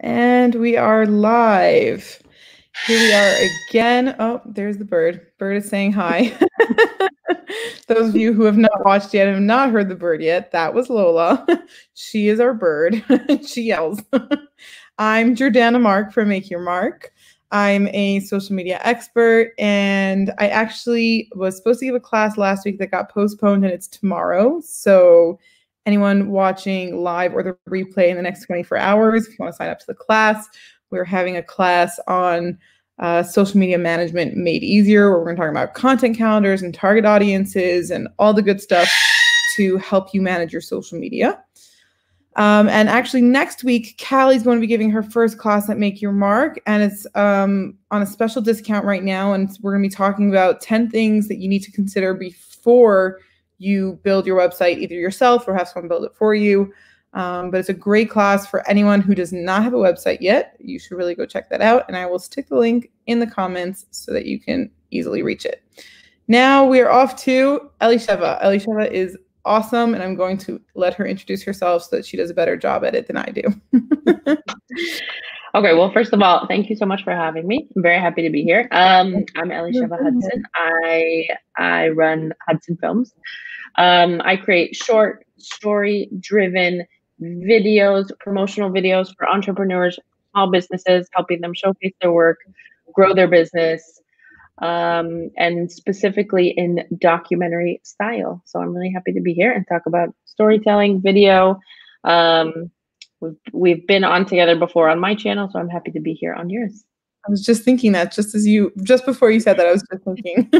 And we are live. Here we are again. Oh, there's the bird. Bird is saying hi. Those of you who have not watched yet and have not heard the bird yet, that was Lola. She is our bird. She yells. I'm Jordana Mark from Make Your Mark. I'm a social media expert, and I actually was supposed to give a class last week that got postponed, and it's tomorrow. So anyone watching live or the replay in the next 24 hours, if you want to sign up to the class, we're having a class on social media management made easier, where we're going to talk about content calendars and target audiences and all the good stuff to help you manage your social media. And actually next week, Callie's going to be giving her first class at Make Your Mark, and it's on a special discount right now. And we're going to be talking about 10 things that you need to consider before you build your website, either yourself or have someone build it for you. But it's a great class for anyone who does not have a website yet. You should really go check that out. And I will stick the link in the comments so that you can easily reach it. Now we are off to Elisheva. Elisheva is awesome, and I'm going to let her introduce herself so that she does a better job at it than I do. Okay, well, first of all, thank you so much for having me. I'm very happy to be here. I'm Elisheva Hudson. I run Hudson Films. I create short, story-driven videos, promotional videos for entrepreneurs, small businesses, helping them showcase their work, grow their business, and specifically in documentary style. So I'm really happy to be here and talk about storytelling, video. We've been on together before on my channel, so I'm happy to be here on yours. I was just thinking that just before you said that, I was just thinking.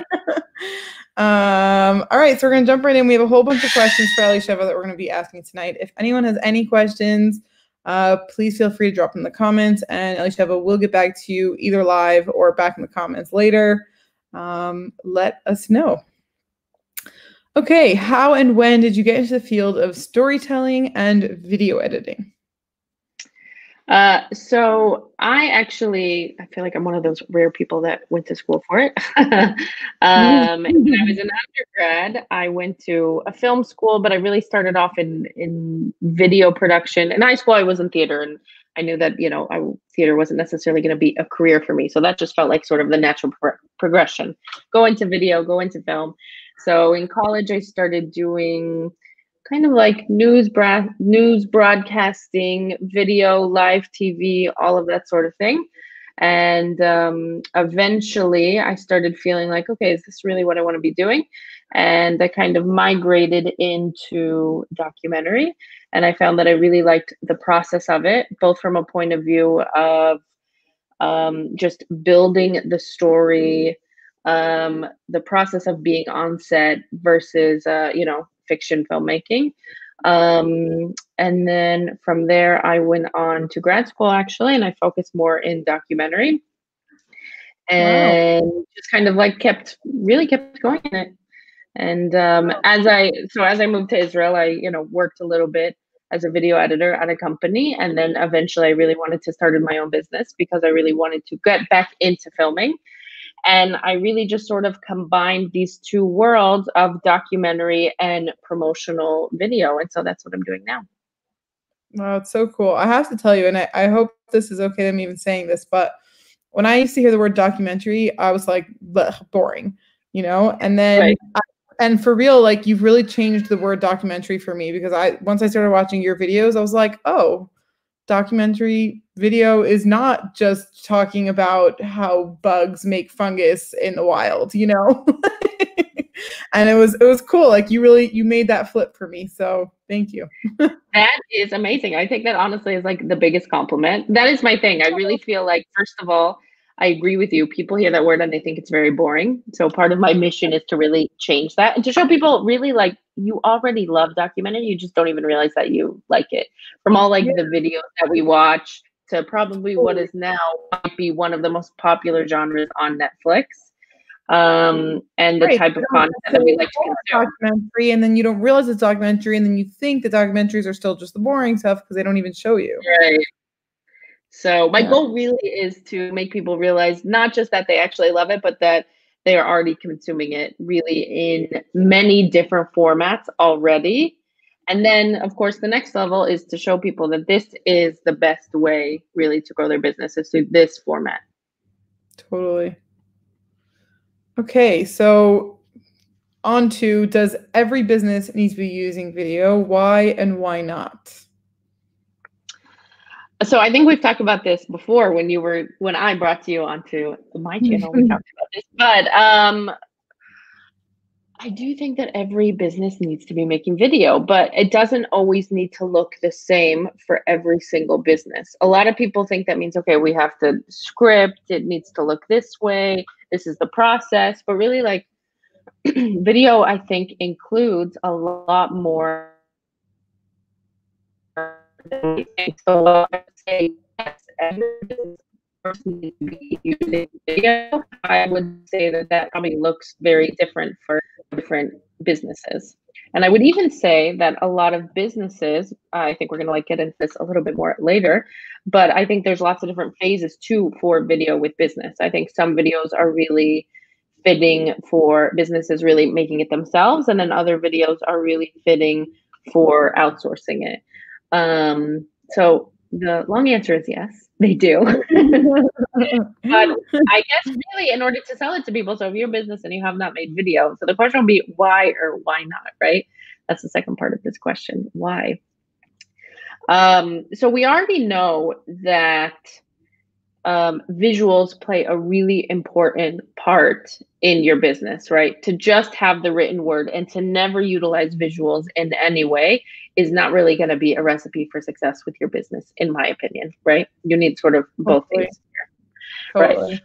All right, so we're going to jump right in. We have a whole bunch of questions for Elisheva that we're going to be asking tonight. If anyone has any questions, please feel free to drop them in the comments, and Elisheva will get back to you either live or back in the comments later. Let us know. Okay, how and when did you get into the field of storytelling and video editing? So I feel like I'm one of those rare people that went to school for it. When I was an undergrad, I went to a film school, but I really started off in video production. In high school, I was in theater, and I knew that, theater wasn't necessarily going to be a career for me. So that just felt like sort of the natural progression. Go into video, go into film. So in college, I started doing kind of like news broadcasting, video, live TV, all of that sort of thing. And eventually I started feeling like, okay, is this really what I want to be doing? And I kind of migrated into documentary. And I found that I really liked the process of it, both from a point of view of just building the story, the process of being on set versus, fiction filmmaking. And then from there, I went on to grad school, actually, and I focused more in documentary. And wow, just kind of like kept going in it. And as I moved to Israel, I worked a little bit as a video editor at a company, and then eventually I really wanted to start my own business because I really wanted to get back into filming. And I really just sort of combined these two worlds of documentary and promotional video. And so that's what I'm doing now. Wow, it's so cool. I have to tell you, and I hope this is okay, I'm even saying this, but when I used to hear the word documentary, I was like, boring, and then, right. And for real, like, you've really changed the word documentary for me, because once I started watching your videos, I was like, oh, documentary video is not just talking about how bugs make fungus in the wild, And it was cool. Like, you made that flip for me. So thank you. That is amazing. I think that honestly is like the biggest compliment. That is my thing. I really feel like, first of all, I agree with you. People hear that word and they think it's very boring. So part of my mission is to really change that and to show people really, like, you already love documentary. You just don't even realize that you like it. From all like the videos that we watch to probably what is now might be one of the most popular genres on Netflix. And the type of content that we like to consume. Documentary, and then you don't realize it's documentary, and then you think the documentaries are still just the boring stuff because they don't even show you. Right. So my goal really is to make people realize not just that they actually love it, but that they are already consuming it really in many different formats already. And then, of course, the next level is to show people that this is the best way really to grow their business is through this format. Totally. Okay, so on to, does every business need to be using video? Why and why not? So I think we've talked about this before when I brought you onto my channel, we talked about this, but I do think that every business needs to be making video, but it doesn't always need to look the same for every single business. A lot of people think that means, okay, we have to script, it needs to look this way, this is the process, but really like video, I think, includes a lot more than we think. So I would say yes, every business person needs to be using video. I would say that that probably looks very different for different businesses. And I would even say that a lot of businesses, I think we're going to like get into this a little bit more later, but I think there's lots of different phases too for video with business. I think some videos are really fitting for businesses really making it themselves, and then other videos are really fitting for outsourcing it. So the long answer is yes, they do. But I guess really in order to sell it to people, so if you're a business and you have not made video, so the question will be why or why not, right? That's the second part of this question, why? So we already know that visuals play a really important part in your business, right? To just have the written word and to never utilize visuals in any way is not really going to be a recipe for success with your business, in my opinion, right? You need sort of both things here, right?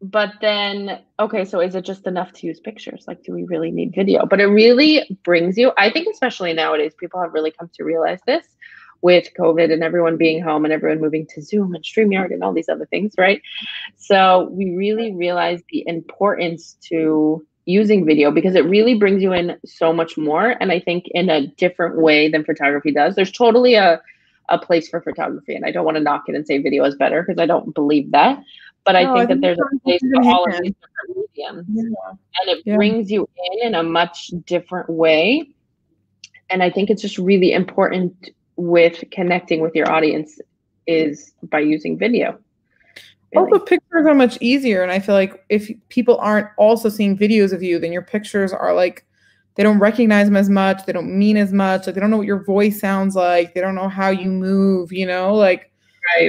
But then, okay, so is it just enough to use pictures? Like, do we really need video? But it really brings you, I think, especially nowadays, people have really come to realize this with COVID and everyone being home and everyone moving to Zoom and StreamYard and all these other things, right? So we really realize the importance to using video because it really brings you in so much more. And I think in a different way than photography does. There's totally a place for photography, and I don't want to knock it and say video is better because I don't believe that. But I think that there's a place for all of these different mediums, and it brings you in a much different way. And I think it's just really important with connecting with your audience is by using video. Also, pictures are much easier, and I feel like if people aren't also seeing videos of you, then your pictures are like, they don't recognize them as much, they don't mean as much, like they don't know what your voice sounds like, they don't know how you move, you know, like.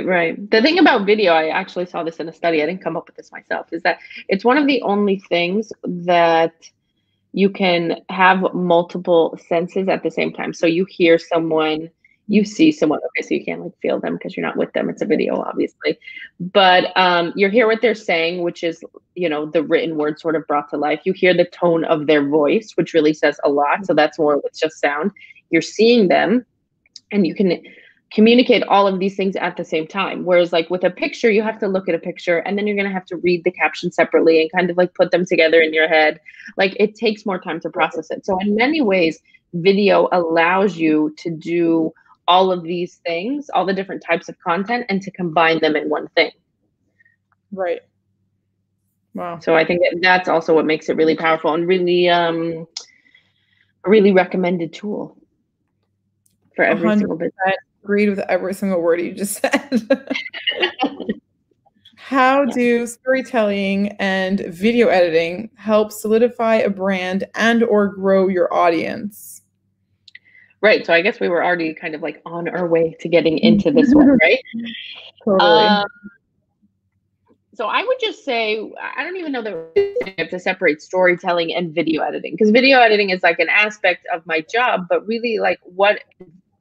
Right. The thing about video, I actually saw this in a study, I didn't come up with this myself, is that it's one of the only things that you can have multiple senses at the same time. So you hear someone, you see someone, okay, so you can't like feel them because you're not with them, it's a video obviously, but you hear what they're saying, which is, you know, the written word sort of brought to life. You hear the tone of their voice, which really says a lot, so that's more with just sound. You're seeing them and you can communicate all of these things at the same time. Whereas like with a picture, you have to look at a picture and then you're going to have to read the caption separately and kind of like put them together in your head. Like it takes more time to process it. So in many ways, video allows you to do all of these things, all the different types of content, and to combine them in one thing. Right. Wow. So I think that's also what makes it really powerful and really, a really recommended tool for every single business. Agreed with every single word you just said. How do storytelling and video editing help solidify a brand and or grow your audience? Right. So I guess we were already kind of like on our way to getting into this one, right? Totally. So I would just say, I don't even know that we have to separate storytelling and video editing, because video editing is like an aspect of my job, but really like what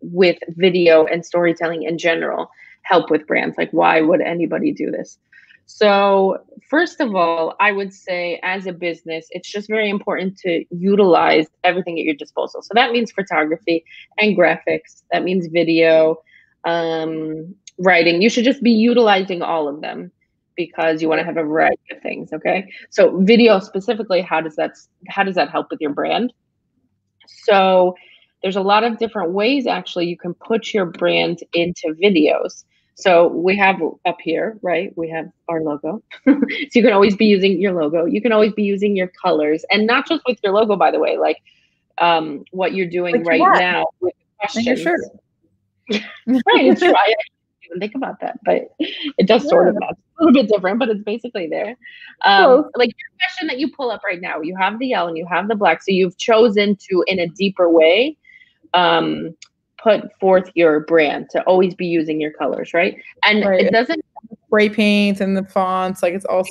with video and storytelling in general help with brands? Like, why would anybody do this? So first of all, I would say as a business, it's just very important to utilize everything at your disposal. So that means photography and graphics. That means video, writing. You should just be utilizing all of them because you want to have a variety of things. Okay. So video specifically, how does that help with your brand? So there's a lot of different ways actually you can put your brand into videos. So we have up here, right? We have our logo. So you can always be using your logo. You can always be using your colors, and not just with your logo, by the way, like what you're doing Like right what? now with And your shirt. questions. Right, it's true. I didn't even think about that, but it does sort Yeah, of match. A little bit different, but it's basically there. close. Like your question that you pull up right now, you have the yellow and you have the black. So you've chosen to, in a deeper way, put forth your brand, to always be using your colors, right? And Right. it doesn't Spray paint and the fonts, like it's all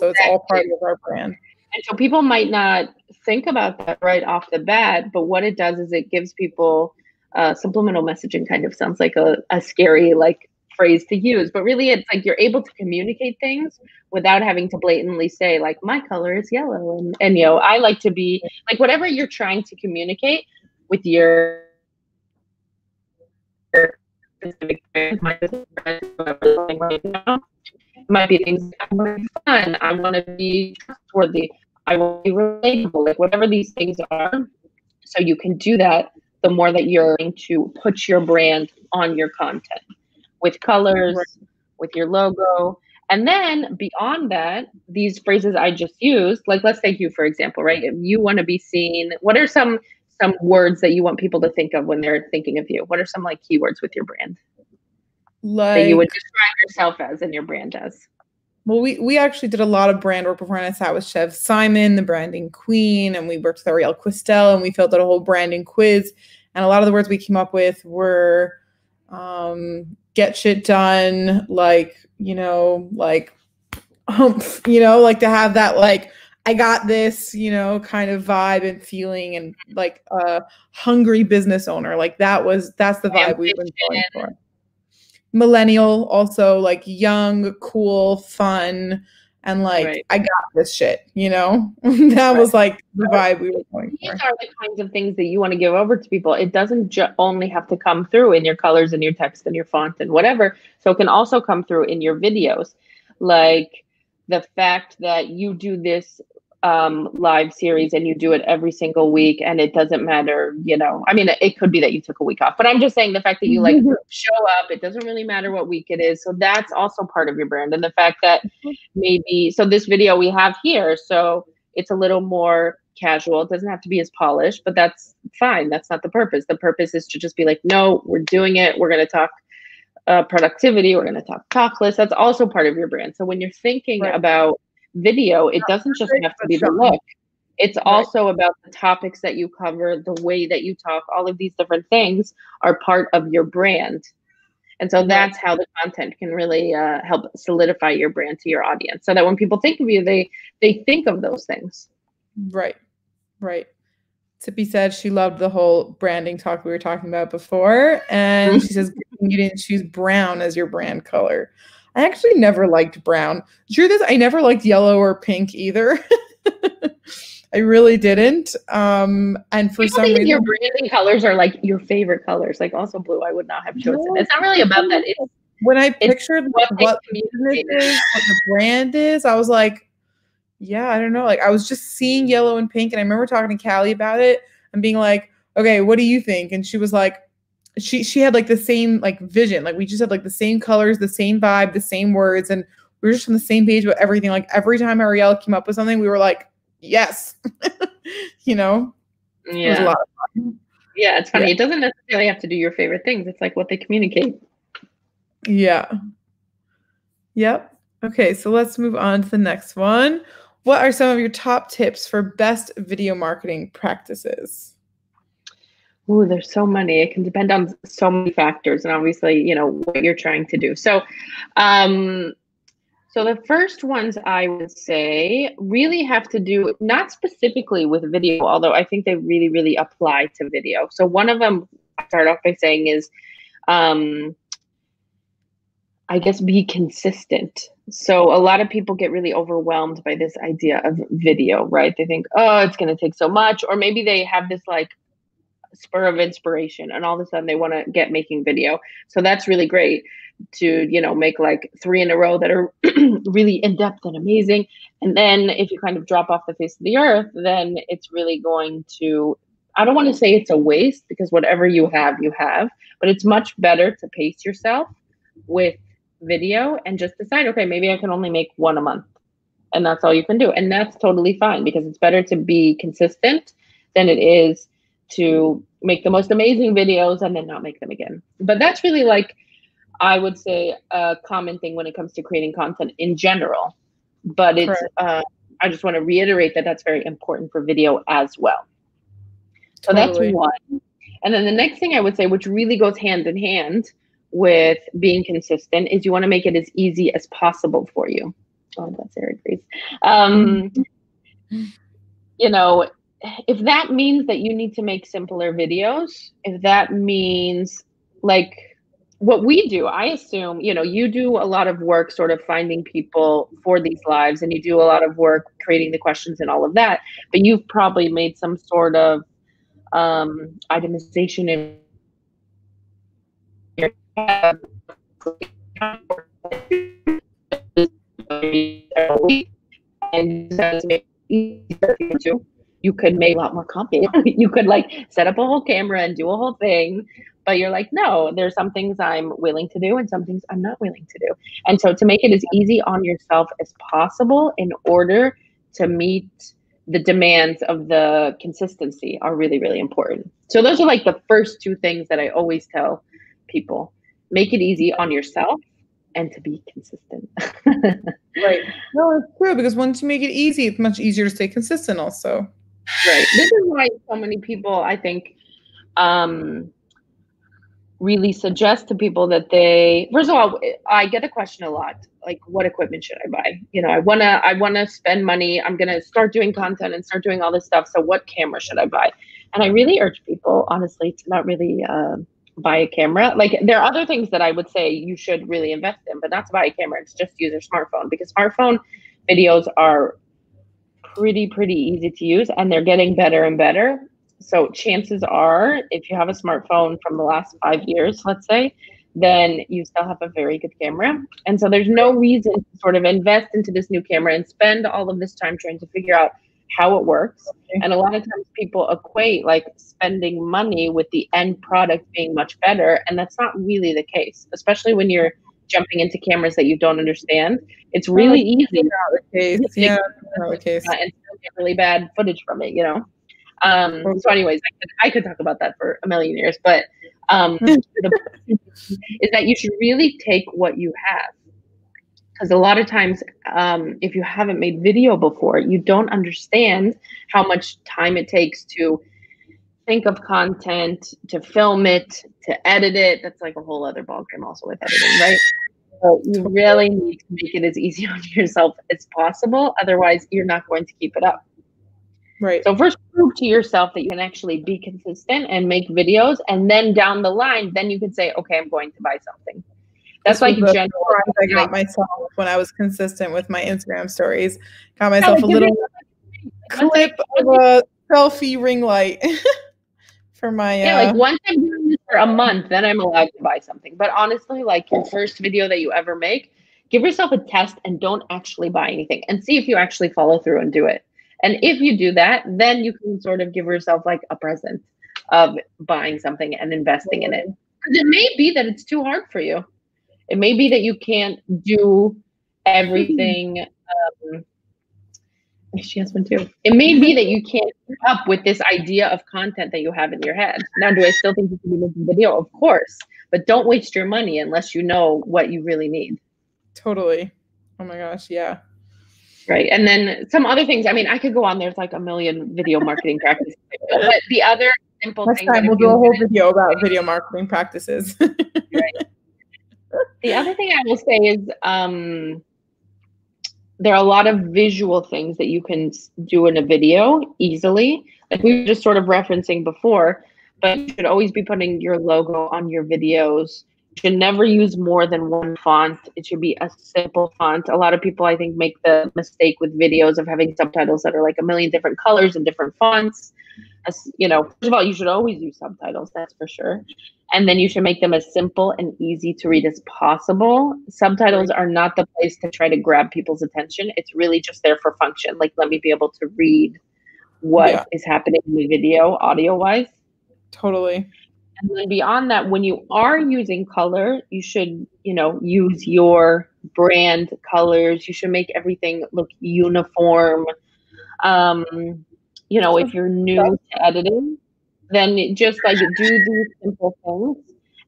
part of our brand. And so people might not think about that right off the bat, but what it does is it gives people subliminal messaging. Kind of sounds like a scary like phrase to use, but really it's like you're able to communicate things without having to blatantly say like my color is yellow, and you know, I like to be like whatever you're trying to communicate with your specific brand, my business brand, whatever I'm right now. Might be things like, I want to be fun, I want to be trustworthy, I want to be relatable, like whatever these things are. So you can do that the more that you're going to put your brand on your content with colors, Right. with your logo. And then beyond that, these phrases I just used, like let's take you for example, right? If you want to be seen, what are some words that you want people to think of when they're thinking of you? What are some like keywords with your brand that you would Like, describe yourself as and your brand as? well, we actually did a lot of brand work before, and I sat with Chef Simon, the branding queen, and we worked with Ariel Quistel, and we filled out a whole branding quiz. And a lot of the words we came up with were get shit done, like, like like to have that like I got this, kind of vibe and feeling, and like a hungry business owner. Like that's the vibe we've been going for. Millennial, also like young, cool, fun, and like Right. I got this shit, that was like the vibe we were going for. These are the kinds of things that you want to give over to people. It doesn't only have to come through in your colors and your text and your font and whatever. So it can also come through in your videos, like the fact that you do this live series and you do it every single week, and it doesn't matter, I mean, it could be that you took a week off, but I'm just saying the fact that you like show up, it doesn't really matter what week it is. So that's also part of your brand. And the fact that maybe, so this video we have here, so it's a little more casual. It doesn't have to be as polished, but that's fine. That's not the purpose. The purpose is to just be like, no, we're doing it. We're going to talk productivity. We're going to talk list. That's also part of your brand. So when you're thinking about video, it doesn't just have to be the look. It's also about the topics that you cover, the way that you talk. All of these different things are part of your brand. And so that's how the content can really help solidify your brand to your audience, so that when people think of you, they think of those things. Right. Tippy said she loved the whole branding talk we were talking about before. And she says you didn't choose brown as your brand color. I actually never liked brown. Truth is, I never liked yellow or pink either. I really didn't. And for some reason, your branding colors are like your favorite colors. Like also blue, I would not have chosen. No, it's not really about that. When I pictured what the business is, what the brand is, I was like, yeah, I don't know. Like I was just seeing yellow and pink, and I remember talking to Callie about it and being like, okay, what do you think? And she was like, she had like the same like vision. Like we just had like the same colors, the same vibe, the same words, and we were just on the same page about everything. Like every time Ariel came up with something, we were like, yes. Yeah. It was a lot of fun. Yeah, it's funny. Yeah. It doesn't necessarily have to do your favorite things. It's like what they communicate. Yeah. Yep. Okay, so let's move on to the next one. What are some of your top tips for best video marketing practices? Ooh, there's so many. It can depend on so many factors, and obviously, what you're trying to do. So, so the first ones I would say really have to do not specifically with video, although I think they really, really apply to video. So one of them I start off by saying is, I guess, be consistent. So a lot of people get really overwhelmed by this idea of video, right? They think, oh, it's going to take so much, or maybe they have this like spur of inspiration and all of a sudden they want to get making video. So that's really great to, make like 3 in a row that are really in-depth and amazing. And then if you kind of drop off the face of the earth, then it's really going to, I don't want to say it's a waste, because whatever you have, but it's much better to pace yourself with video and just decide, okay, maybe I can only make 1 a month, and that's all you can do. And that's totally fine, because it's better to be consistent than it is to make the most amazing videos and then not make them again. But that's really like, I would say, a common thing when it comes to creating content in general. But it's, I just want to reiterate that that's very important for video as well. So that's one. And then the next thing I would say, which really goes hand in hand with being consistent, is you want to make it as easy as possible for you. Oh, that's Eric Grace. You know, if that means that you need to make simpler videos, if that means like what we do, I assume, you know, you do a lot of work sort of finding people for these lives, and you do a lot of work creating the questions and all of that, but you've probably made some sort of itemization in your head. And that's easier to. You could make a lot more complicated. You could like set up a whole camera and do a whole thing, but you're like, no, there's some things I'm willing to do and some things I'm not willing to do. And so to make it as easy on yourself as possible in order to meet the demands of the consistency are really, really important. So those are like the first two things that I always tell people. Make it easy on yourself and to be consistent. Right. No, it's true, because once you make it easy, it's much easier to stay consistent also. Right. This is why so many people, I think, really suggest to people that they, first of all, I get the question a lot, like, what equipment should I buy? You know, I wanna spend money. I'm gonna start doing content and start doing all this stuff. So what camera should I buy? And I really urge people, honestly, to not really buy a camera. Like, there are other things that I would say you should really invest in, but not to buy a camera. It's just use your smartphone, because smartphone videos are pretty easy to use, and they're getting better and better. So chances are, if you have a smartphone from the last 5 years, let's say, then you still have a very good camera. And so there's no reason to sort of invest into this new camera and spend all of this time trying to figure out how it works. And a lot of times people equate like spending money with the end product being much better, and that's not really the case, especially when you're jumping into cameras that you don't understand. It's really easy. And still get really bad footage from it, you know. So anyways, I could talk about that for a million years, but the point is that you should really take what you have. Because a lot of times, if you haven't made video before, you don't understand how much time it takes to think of content, to film it, to edit it. That's like a whole other ballgame also with editing, right? So you really need to make it as easy on yourself as possible. Otherwise, you're not going to keep it up. Right. So first, prove to yourself that you can actually be consistent and make videos. And then down the line, then you can say, okay, I'm going to buy something. That's like general. I got myself when I was consistent with my Instagram stories. Got myself a little clip of a selfie ring light for my. Like once I'm doing this for a month, then I'm allowed to buy something. But honestly, like your first video that you ever make, give yourself a test and don't actually buy anything, and see if you actually follow through and do it. And if you do that, then you can sort of give yourself like a present of buying something and investing in it. Because it may be that it's too hard for you. It may be that you can't do everything. She has one too. It may be that you can't keep up with this idea of content that you have in your head. Now, do I still think you can be making video? Of course. But don't waste your money unless you know what you really need. Totally. Oh my gosh, yeah. Right. And then some other things. I mean, I could go on. There's like a million video marketing practices. But the other simple thing. Next time we'll do a whole video about video marketing practices. Right. The other thing I will say is there are a lot of visual things that you can do in a video easily. Like we were just sort of referencing before, but you should always be putting your logo on your videos. You should never use more than one font. It should be a simple font. A lot of people, I think, make the mistake with videos of having subtitles that are like a million different colors and different fonts. You know, first of all, you should always use subtitles, that's for sure. And then you should make them as simple and easy to read as possible. Subtitles are not the place to try to grab people's attention. It's really just there for function. Like, let me be able to read what is happening in the video, audio-wise. Totally. And then beyond that, when you are using color, you should, you know, use your brand colors. You should make everything look uniform. You know, if you're new to editing, then just like do these simple things.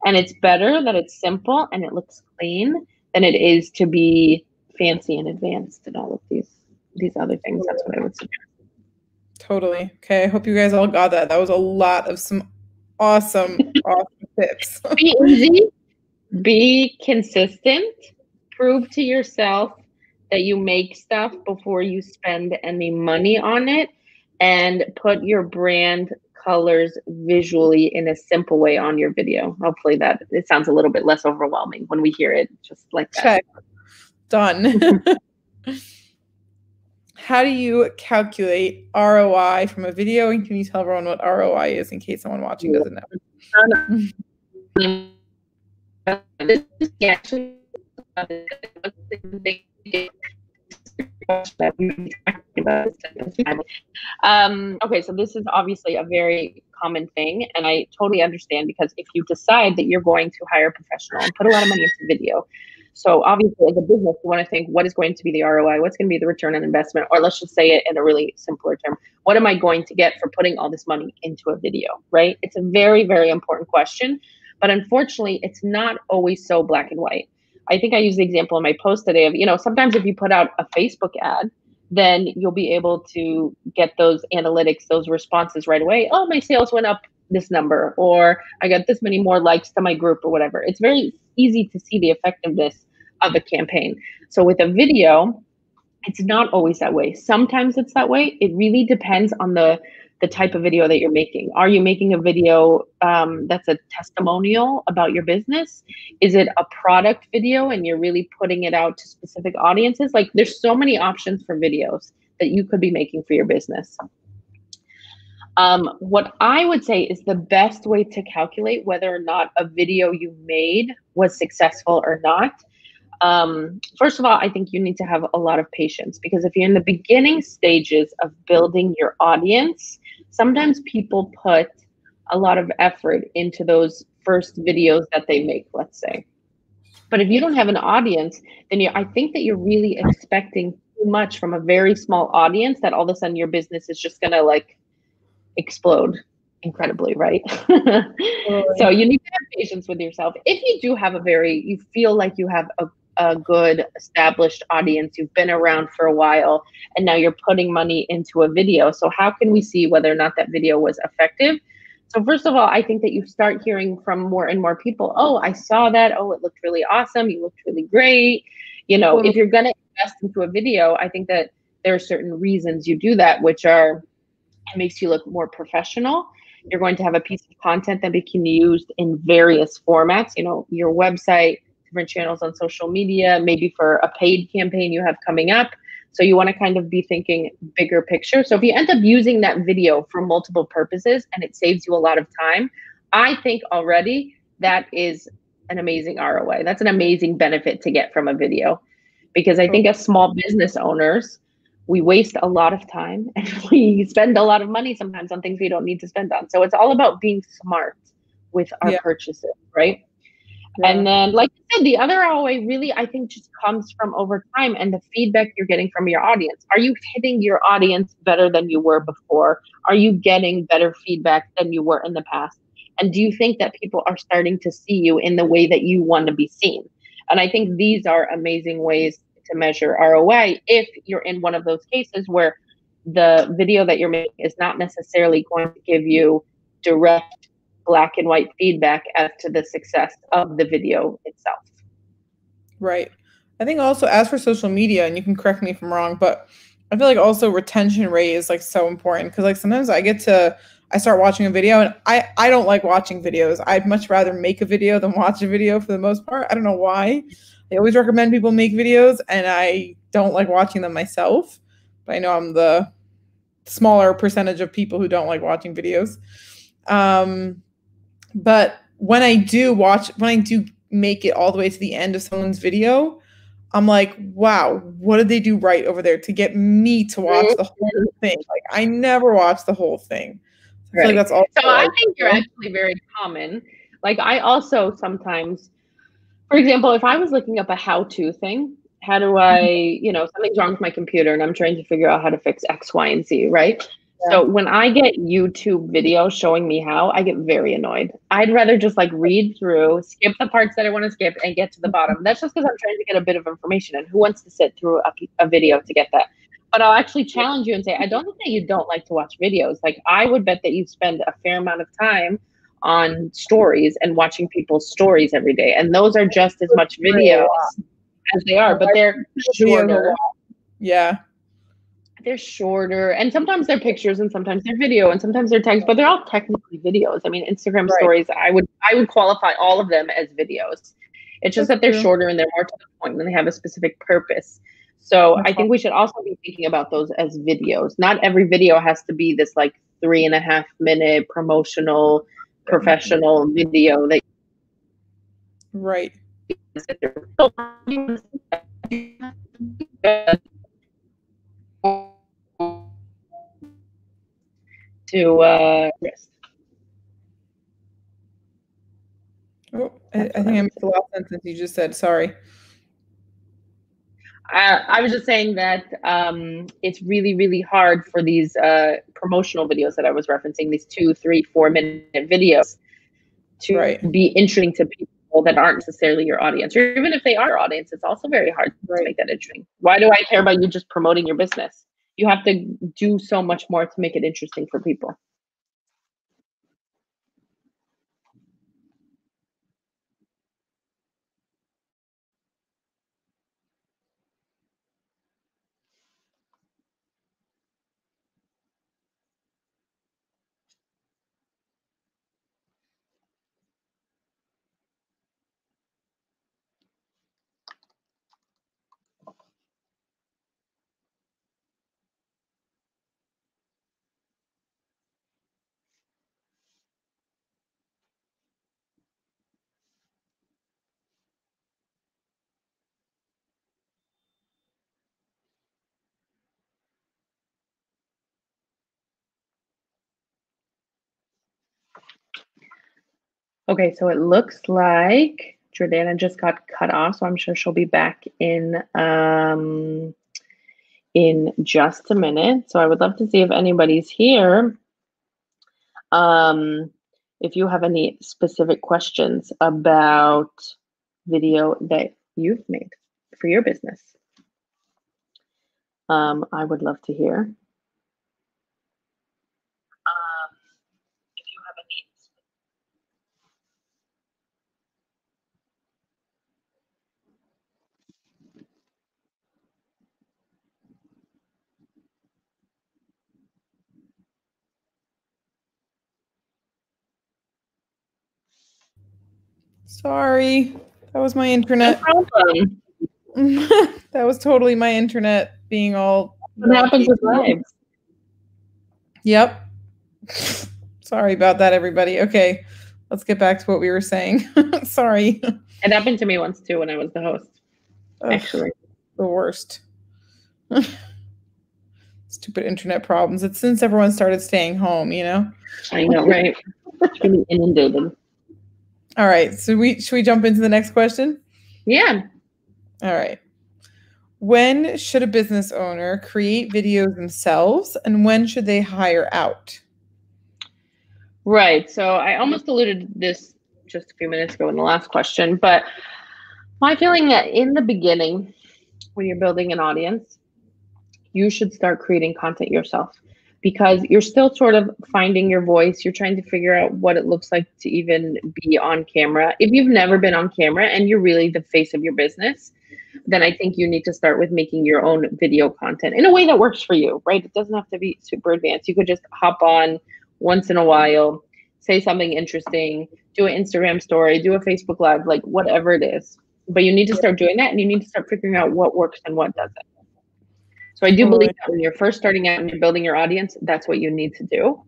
And it's better that it's simple and it looks clean than it is to be fancy and advanced and all of these other things. That's what I would suggest. Totally. Okay. I hope you guys all got that. That was a lot of some awesome tips. Be easy, be consistent, prove to yourself that you make stuff before you spend any money on it, and put your brand colors visually in a simple way on your video. Hopefully that it sounds a little bit less overwhelming when we hear it just like that. Check. Done. How do you calculate ROI from a video? And can you tell everyone what ROI is in case someone watching doesn't know? Okay, so this is obviously a very common thing, and I totally understand, because if you decide that you're going to hire a professional and put a lot of money into video, so obviously as a business, you want to think, what is going to be the ROI? What's going to be the return on investment? Or let's just say it in a really simpler term. What am I going to get for putting all this money into a video, right? It's a very, very important question, but unfortunately, it's not always so black and white. I think I used the example in my post today of, sometimes if you put out a Facebook ad, then you'll be able to get those analytics, those responses right away. Oh, my sales went up this number, or I got this many more likes to my group, or whatever. It's very easy to see the effectiveness of a campaign. So with a video, it's not always that way. Sometimes it's that way. It really depends on the type of video that you're making. Are you making a video that's a testimonial about your business? Is it a product video and you're really putting it out to specific audiences? Like, there's so many options for videos that you could be making for your business. What I would say is the best way to calculate whether or not a video you made was successful or not. First of all, I think you need to have a lot of patience, because if you're in the beginning stages of building your audience, sometimes people put a lot of effort into those first videos that they make, let's say. But if you don't have an audience, then I think that you're really expecting too much from a very small audience, that all of a sudden your business is just gonna like explode incredibly, right? So you need to have patience with yourself. If you do have you feel like you have a good established audience, you've been around for a while, and now you're putting money into a video. So how can we see whether or not that video was effective? So first of all, I think that you start hearing from more and more people, oh, I saw that. Oh, it looked really awesome. You looked really great. If you're going to invest into a video, I think that there are certain reasons you do that, which are, it makes you look more professional. You're going to have a piece of content that can be used in various formats, your website, different channels on social media, maybe for a paid campaign you have coming up. So you want to kind of be thinking bigger picture. So if you end up using that video for multiple purposes and it saves you a lot of time, I think already that is an amazing ROI. That's an amazing benefit to get from a video, because I think as small business owners, we waste a lot of time and we spend a lot of money sometimes on things we don't need to spend on. So it's all about being smart with our purchases, right? Yeah. And then, like I said, the other ROI really, I think, just comes from over time and the feedback you're getting from your audience. Are you hitting your audience better than you were before? Are you getting better feedback than you were in the past? And do you think that people are starting to see you in the way that you want to be seen? And I think these are amazing ways to measure ROI if you're in one of those cases where the video that you're making is not necessarily going to give you direct black and white feedback as to the success of the video itself. Right. I think also, as for social media, and you can correct me if I'm wrong, but I feel like also retention rate is like so important, because like sometimes I start watching a video and I don't like watching videos. I'd much rather make a video than watch a video for the most part. I don't know why. I always recommend people make videos and I don't like watching them myself, but I know I'm the smaller percentage of people who don't like watching videos. But when I do make it all the way to the end of someone's video, I'm like, wow, what did they do right over there to get me to watch the whole thing? Like, I never watched the whole thing. I feel like that's also so I think you're actually very common. Like, I also sometimes, for example, if I was looking up a how-to thing, how do I, something's wrong with my computer and I'm trying to figure out how to fix X, Y, and Z, right? So when I get YouTube videos showing me how, I get very annoyed. I'd rather just like read through, skip the parts that I want to skip, and get to the bottom. That's just because I'm trying to get a bit of information, and who wants to sit through a video to get that? But I'll actually challenge you and say, I don't think that you don't like to watch videos. Like, I would bet that you spend a fair amount of time on stories and watching people's stories every day. And those are just as much videos as they are, but they're shorter. Yeah. They're shorter, and sometimes they're pictures, and sometimes they're video, and sometimes they're text, but they're all technically videos. I mean, Instagram stories, I would qualify all of them as videos. It's just that they're shorter and they're more to the point and they have a specific purpose. So I think we should also be thinking about those as videos. Not every video has to be this like 3.5 minute promotional, professional video that right. To Oh, I think I missed the last sentence you just said. Sorry. I was just saying that it's really, really hard for these promotional videos that I was referencing, these 2, 3, 4 minute videos, to be interesting to people that aren't necessarily your audience. Or even if they are your audience, it's also very hard to make that interesting. Why do I care about you just promoting your business? You have to do so much more to make it interesting for people. Okay, so it looks like Jordana just got cut off, so I'm sure she'll be back in just a minute. So I would love to see if anybody's here. If you have any specific questions about video that you've made for your business, I would love to hear. If you have any. Sorry, that was my internet. No problem. That was totally my internet being all. What happens with live? Yep. Sorry about that, everybody. Okay, let's get back to what we were saying. Sorry. It happened to me once too when I was the host. Actually, the worst. Stupid internet problems. It's since everyone started staying home, you know? I know, right? It's really inundated. All right. So should we jump into the next question? Yeah. All right. When should a business owner create videos themselves, and when should they hire out? Right. So I almost alluded to this just a few minutes ago in the last question, but my feeling that in the beginning, when you're building an audience, you should start creating content yourself, because you're still sort of finding your voice. You're trying to figure out what it looks like to even be on camera. If you've never been on camera and you're really the face of your business, then I think you need to start with making your own video content in a way that works for you, right? It doesn't have to be super advanced. You could just hop on once in a while, say something interesting, do an Instagram story, do a Facebook Live, like whatever it is. But you need to start doing that, and you need to start figuring out what works and what doesn't. So I do believe that when you're first starting out and you're building your audience, that's what you need to do.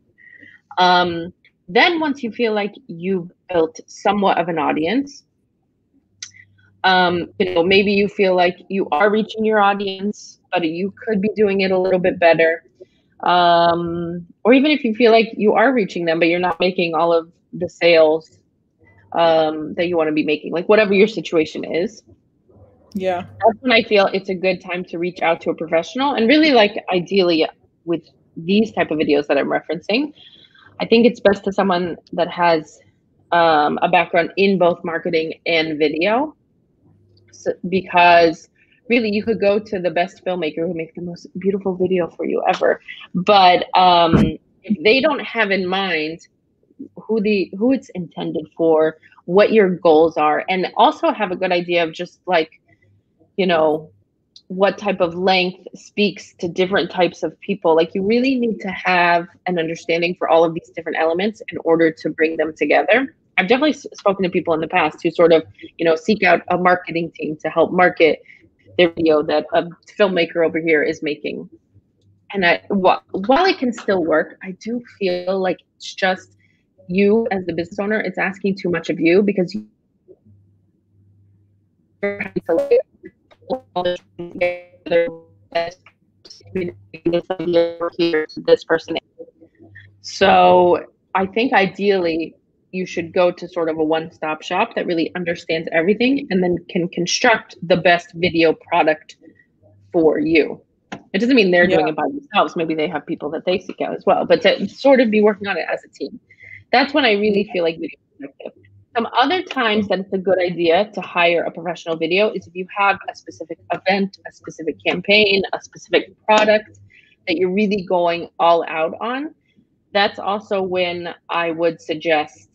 Then once you feel like you've built somewhat of an audience, maybe you feel like you are reaching your audience, but you could be doing it a little bit better. Or even if you feel like you are reaching them, but you're not making all of the sales that you want to be making, like whatever your situation is. Yeah. That's when I feel it's a good time to reach out to a professional, and really, like, ideally with these type of videos that I'm referencing, I think it's best to someone that has a background in both marketing and video, because really you could go to the best filmmaker who makes the most beautiful video for you ever, but if they don't have in mind who it's intended for, what your goals are, and also have a good idea of just like, you know, what type of length speaks to different types of people. Like, you really need to have an understanding for all of these different elements in order to bring them together. I've definitely spoken to people in the past who sort of, you know, seek out a marketing team to help market their video that a filmmaker over here is making. And while it can still work, I do feel like it's just you as the business owner, it's asking too much of you, because you're having to like this person. So I think ideally you should go to sort of a one-stop shop that really understands everything and then can construct the best video product for you. It doesn't mean they're doing it by themselves. Maybe they have people that they seek out as well, but to sort of be working on it as a team. That's when I really feel like video is effective. Some other times that it's a good idea to hire a professional video is if you have a specific event, a specific campaign, a specific product that you're really going all out on. That's also when I would suggest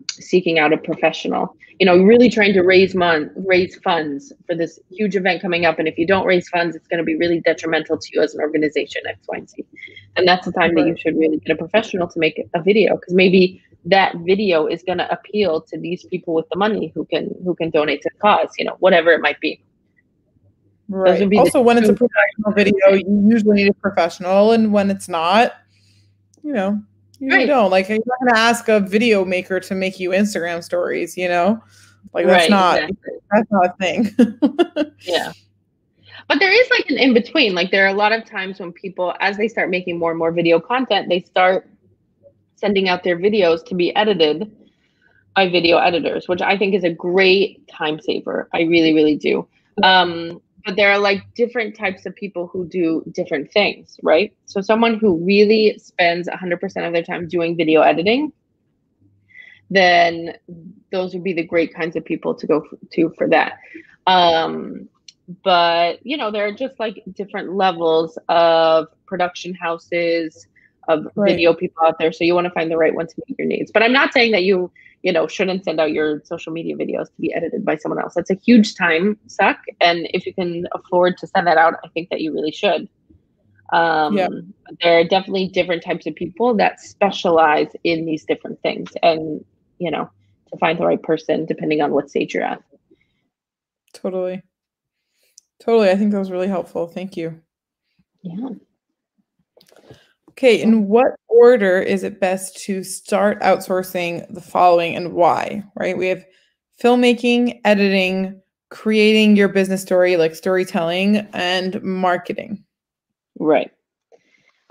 seeking out a professional. You know, really trying to raise funds for this huge event coming up. And if you don't raise funds, it's going to be really detrimental to you as an organization, X, Y, and Z. And that's the time that you should really get a professional to make a video, because maybe that video is going to appeal to these people with the money who can donate to the cause, you know, whatever it might be. Right. Also, when it's a professional video, you usually need a professional, and when it's not, you know, you don't. Like, you're not going to ask a video maker to make you Instagram stories, you know, like that's not a thing. Yeah. But there is like an in between. Like, there are a lot of times when people, as they start making more and more video content, they start sending out their videos to be edited by video editors, which I think is a great time saver. I really, really do. But there are like different types of people who do different things, right? So someone who really spends 100% of their time doing video editing, then those would be the great kinds of people to go to for that. But, you know, there are just like different levels of production houses, of video people out there. So you want to find the right one to meet your needs. But I'm not saying that you know, shouldn't send out your social media videos to be edited by someone else. That's a huge time suck. And if you can afford to send that out, I think that you really should. There are definitely different types of people that specialize in these different things, and, you know, to find the right person depending on what stage you're at. Totally. I think that was really helpful. Thank you. Yeah. Okay, in what order is it best to start outsourcing the following and why, right? We have filmmaking, editing, creating your business story, like storytelling, and marketing. Right.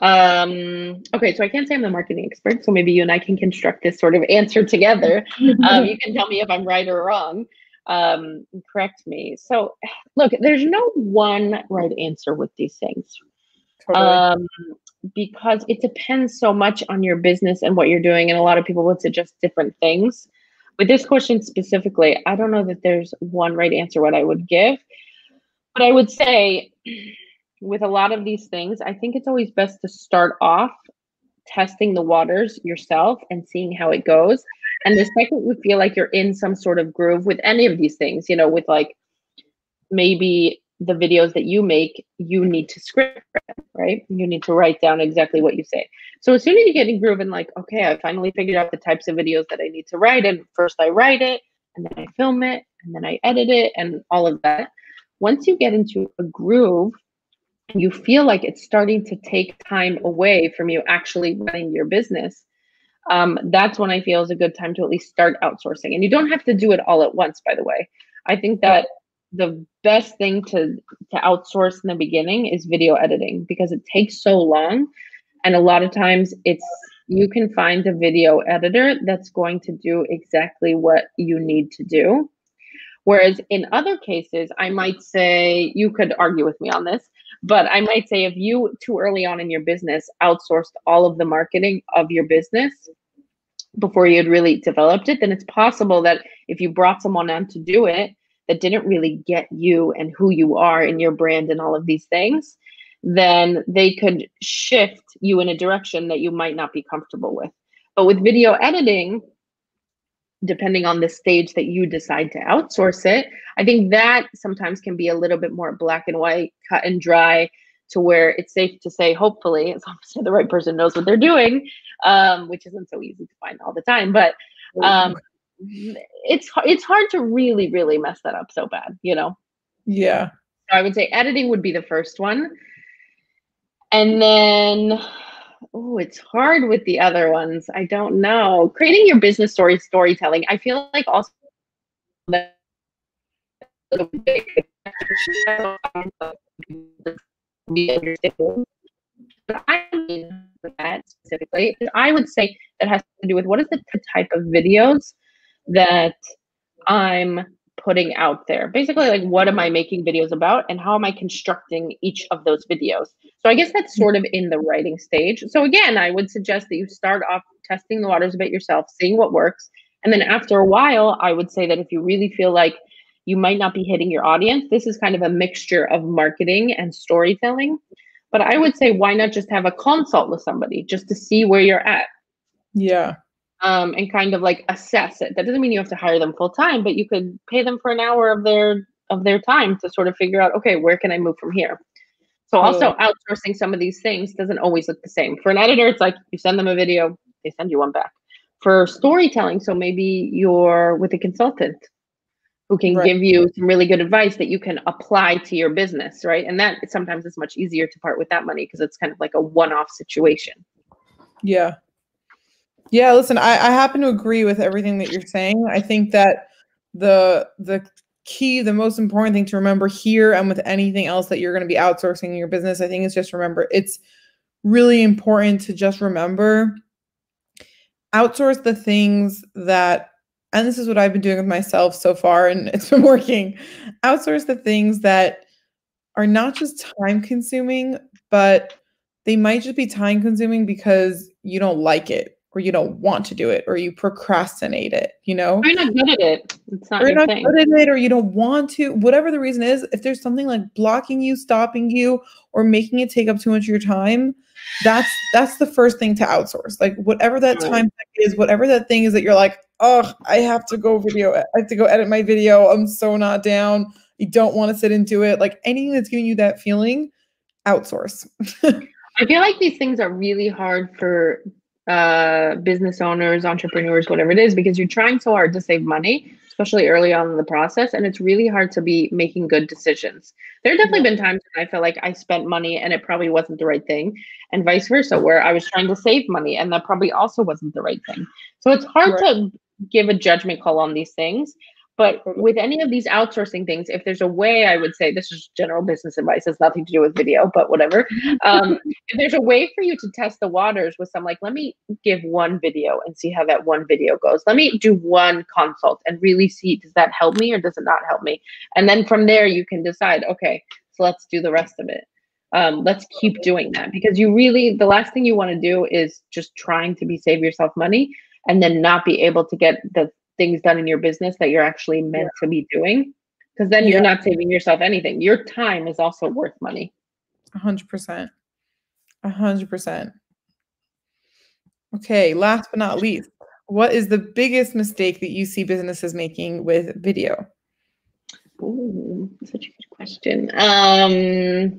Okay, so I can't say I'm the marketing expert, so maybe you and I can construct this sort of answer together. You can tell me if I'm right or wrong. Correct me. So look, there's no one right answer with these things. Totally. Because it depends so much on your business and what you're doing, and a lot of people would suggest different things. With this question specifically, I don't know that there's one right answer what I would give, but I would say with a lot of these things, I think it's always best to start off testing the waters yourself and seeing how it goes. And the second you feel like you're in some sort of groove with any of these things, you know, with like maybe the videos that you make, you need to script, right? You need to write down exactly what you say. So as soon as you get in groove and like, okay, I finally figured out the types of videos that I need to write, and first I write it, and then I film it, and then I edit it, and all of that. Once you get into a groove, and you feel like it's starting to take time away from you actually running your business, that's when I feel is a good time to at least start outsourcing. And you don't have to do it all at once, by the way. I think that the best thing to outsource in the beginning is video editing, because it takes so long. And a lot of times you can find a video editor that's going to do exactly what you need to do. Whereas in other cases, I might say, you could argue with me on this, but I might say if you too early on in your business outsourced all of the marketing of your business before you had really developed it, then it's possible that if you brought someone on to do it that didn't really get you and who you are and your brand and all of these things, then they could shift you in a direction that you might not be comfortable with. But with video editing, depending on the stage that you decide to outsource it, I think that sometimes can be a little bit more black and white, cut and dry, to where it's safe to say, hopefully, as long as the right person knows what they're doing, which isn't so easy to find all the time. But it's hard to really, really mess that up so bad, you know? Yeah. So I would say editing would be the first one. And then, oh, it's hard with the other ones. I don't know. Creating your business storytelling. I feel like also that specifically, I would say that has to do with what is the type of videos that I'm putting out there. Basically, like, what am I making videos about and how am I constructing each of those videos? So I guess that's sort of in the writing stage. So again, I would suggest that you start off testing the waters a bit yourself, seeing what works. And then after a while, I would say that if you really feel like you might not be hitting your audience, this is kind of a mixture of marketing and storytelling. But I would say, why not just have a consult with somebody just to see where you're at? Yeah. And kind of like assess it. That doesn't mean you have to hire them full time, but you could pay them for an hour of their time to sort of figure out, okay, where can I move from here? So also outsourcing some of these things doesn't always look the same. For an editor, it's like you send them a video, they send you one back. For storytelling, so maybe you're with a consultant who can give you some really good advice that you can apply to your business, right? And that sometimes it's much easier to part with that money because it's kind of like a one-off situation. Yeah. Yeah, listen, I happen to agree with everything that you're saying. I think that the key, the most important thing to remember here and with anything else that you're going to be outsourcing in your business, I think is just remember, it's really important to just remember, outsource the things that, and this is what I've been doing with myself so far, and it's been working, outsource the things that are not just time consuming, but they might just be time consuming because you don't like it, or you don't want to do it, or you procrastinate it, you know? Or you're not good at it. It's not or you're your not thing. good at it, or you don't want to, whatever the reason is, if there's something like blocking you, stopping you, or making it take up too much of your time, that's the first thing to outsource. Like whatever that time is, whatever that thing is that you're like, oh, I have to go edit my video. I'm so not down. You don't want to sit and do it. Like anything that's giving you that feeling, outsource. I feel like these things are really hard for business owners, entrepreneurs, whatever it is, because you're trying so hard to save money, especially early on in the process. And it's really hard to be making good decisions. There have definitely been times when I feel like I spent money and it probably wasn't the right thing, and vice versa, where I was trying to save money and that probably also wasn't the right thing. So it's hard to give a judgment call on these things. But with any of these outsourcing things, if there's a way, I would say, this is general business advice, has nothing to do with video, but whatever. If there's a way for you to test the waters with some, like, let me give one video and see how that one video goes. Let me do one consult and really see, does that help me or does it not help me? And then from there, you can decide, okay, so let's do the rest of it. Let's keep doing that, because the last thing you want to do is just trying to save yourself money and then not be able to get the things done in your business that you're actually meant to be doing, because then you're not saving yourself anything. Your time is also worth money. 100%. 100%. Okay, last but not least, what is the biggest mistake that you see businesses making with video? Ooh, such a good question. There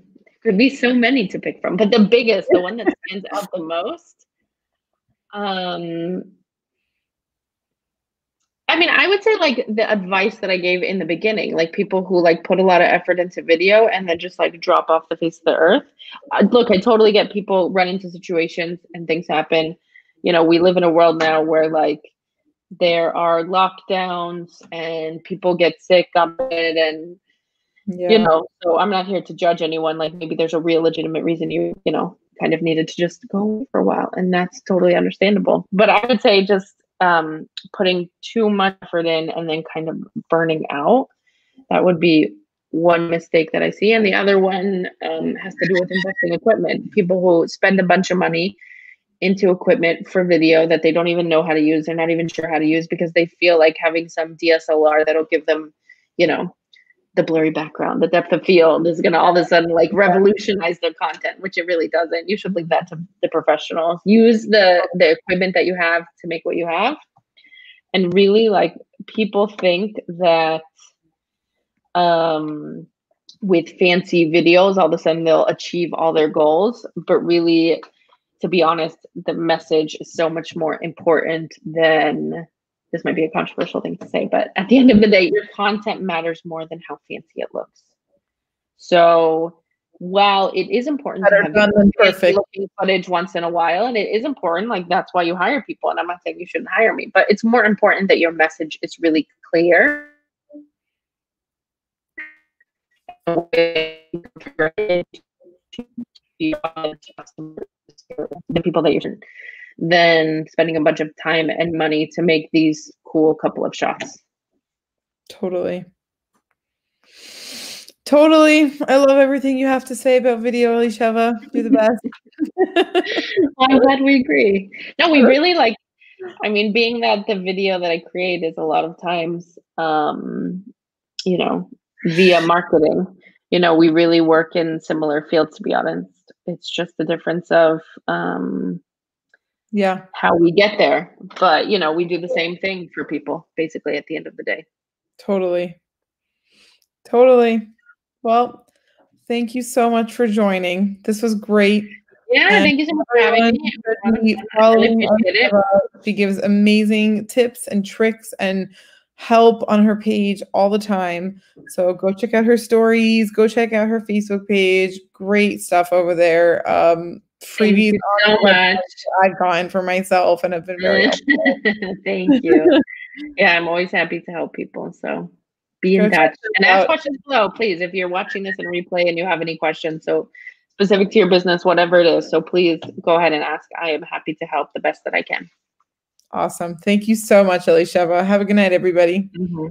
could be so many to pick from, but the biggest, the one that stands out the most, I mean, I would say like the advice that I gave in the beginning, like people who like put a lot of effort into video and then just like drop off the face of the earth. Look, I totally get people run into situations and things happen. You know, we live in a world now where like there are lockdowns and people get sick on it, and you know, so I'm not here to judge anyone. Like maybe there's a real legitimate reason you know, kind of needed to just go away for a while, and that's totally understandable. But I would say just putting too much effort in and then kind of burning out. That would be one mistake that I see. And the other one has to do with investing equipment. People who spend a bunch of money into equipment for video that they don't even know how to use. They're not even sure how to use because they feel like having some DSLR that'll give them, you know, the blurry background, the depth of field is going to all of a sudden like revolutionize their content, which it really doesn't. You should leave that to the professionals. Use the equipment that you have to make what you have. And really, like, people think that with fancy videos, all of a sudden they'll achieve all their goals. But really, to be honest, the message is so much more important than, this might be a controversial thing to say, but at the end of the day, your content matters more than how fancy it looks. So while it is important to have fancy looking footage once in a while, and it is important, like that's why you hire people, and I'm not saying you shouldn't hire me, but it's more important that your message is really clear. The people that you should, than spending a bunch of time and money to make these cool couple of shots. Totally. Totally. I love everything you have to say about video, Elisheva. You're the best. I'm glad we agree. No, we really like, I mean, being that the video that I create is a lot of times, you know, via marketing, you know, we really work in similar fields, to be honest. It's just the difference of, yeah, how we get there, but you know, we do the same thing for people basically at the end of the day. Totally. Well, thank you so much for joining. This was great. Yeah, and thank you so much for having me. She gives amazing tips and tricks and help on her page all the time. So go check out her stories, go check out her Facebook page. Great stuff over there. Freebies so much I've gotten for myself and have been very helpful. Thank you. Yeah, I'm always happy to help people. So be in touch and ask questions below, please. If you're watching this in replay and you have any questions, so specific to your business, whatever it is, so please go ahead and ask. I am happy to help the best that I can. Awesome. Thank you so much, Elisheva. Have a good night, everybody. Mm-hmm.